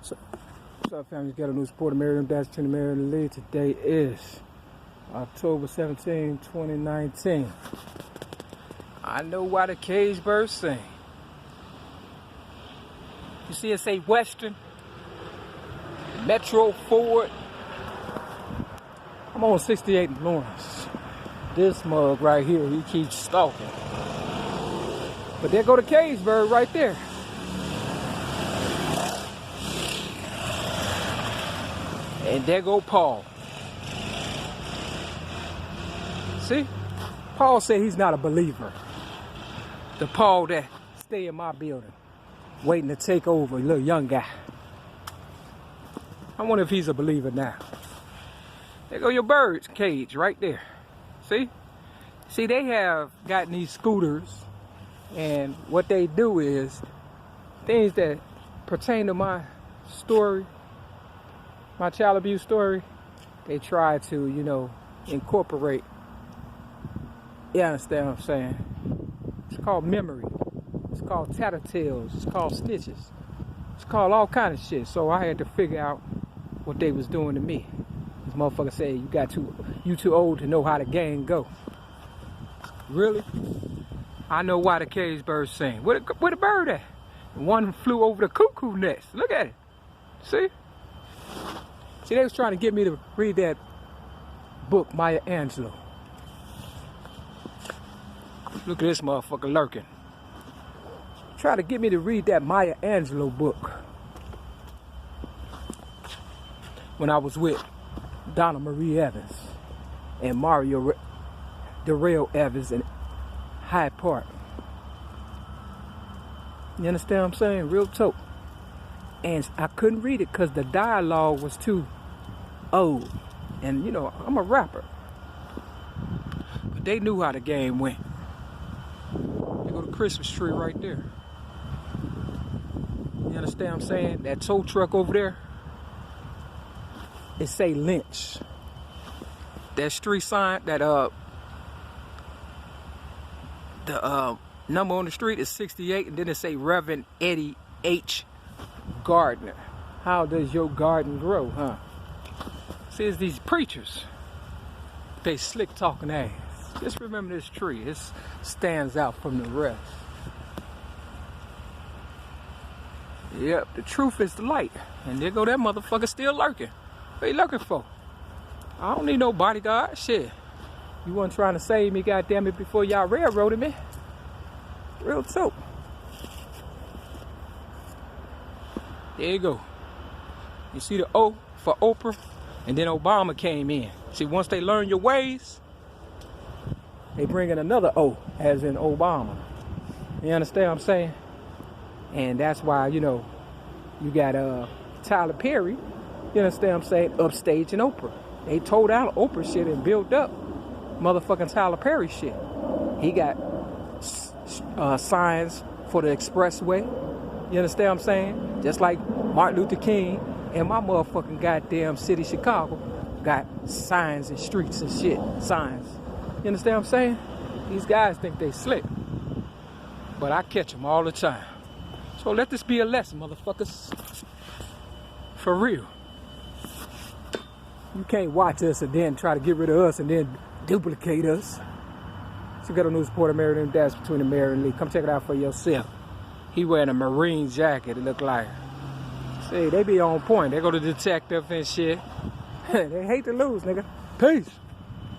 What's up, family? Got a new supporter, MARY-L33, MARY-L33. Today is October 17, 2019. I know why the cage birds sing. You see it say Western, Metro Ford. I'm on 68 in Lawrence. This mug right here, he keeps stalking. But there go the cage bird right there. And there go Paul. See? Paul said he's not a believer. The Paul that stay in my building, waiting to take over, a little young guy. I wonder if he's a believer now. There go your bird's cage right there. See? See, they have gotten these scooters, and what they do is things that pertain to my story, my child abuse story, they try to, you know, incorporate. You understand what I'm saying? It's called memory. It's called tattletales. It's called snitches. It's called all kind of shit. So I had to figure out what they was doing to me. This motherfucker said, you too old to know how the game go. Really? I know why the cage birds sing. Where the bird at? One flew over the cuckoo nest. Look at it. See? See, they was trying to get me to read that book, Maya Angelou. Look at this motherfucker lurking. Try to get me to read that Maya Angelou book. When I was with Donna Marie Evans and Mario Darrell Evans in Hyde Park. You understand what I'm saying? Real talk. And I couldn't read it because the dialogue was too old. And, you know, I'm a rapper. But they knew how the game went. They go to the Christmas tree right there. You understand what I'm saying? That tow truck over there, it say Lynch. That street sign, that the number on the street is 68, and then it say Reverend Eddie H. Gardner. How does your garden grow, huh? See, it's these preachers. They slick talking ass. Just remember this tree. It stands out from the rest. Yep, the truth is the light. And there go that motherfucker still lurking. What you looking for? I don't need no bodyguard. Shit. You wasn't trying to save me, goddammit, before y'all railroaded me. Real talk. There you go. You see the O for Oprah? And then Obama came in. See, once they learn your ways, they bring in another O, as in Obama. You understand what I'm saying? And that's why, you know, you got Tyler Perry, you understand what I'm saying, upstaging Oprah. They told out Oprah shit and built up motherfucking Tyler Perry shit. He got signs for the expressway. You understand what I'm saying? Just like Martin Luther King and my motherfucking goddamn city, Chicago, got signs and streets and shit. Signs. You understand what I'm saying? These guys think they slick. But I catch them all the time. So let this be a lesson, motherfuckers. For real. You can't watch us and then try to get rid of us and then duplicate us. So you got a new supporter, MARY-L33, between the Mary and Lee. Come check it out for yourself. He wearing a Marine jacket, it look like. See, they be on point. They go to detective and shit. They hate to lose, nigga. Peace.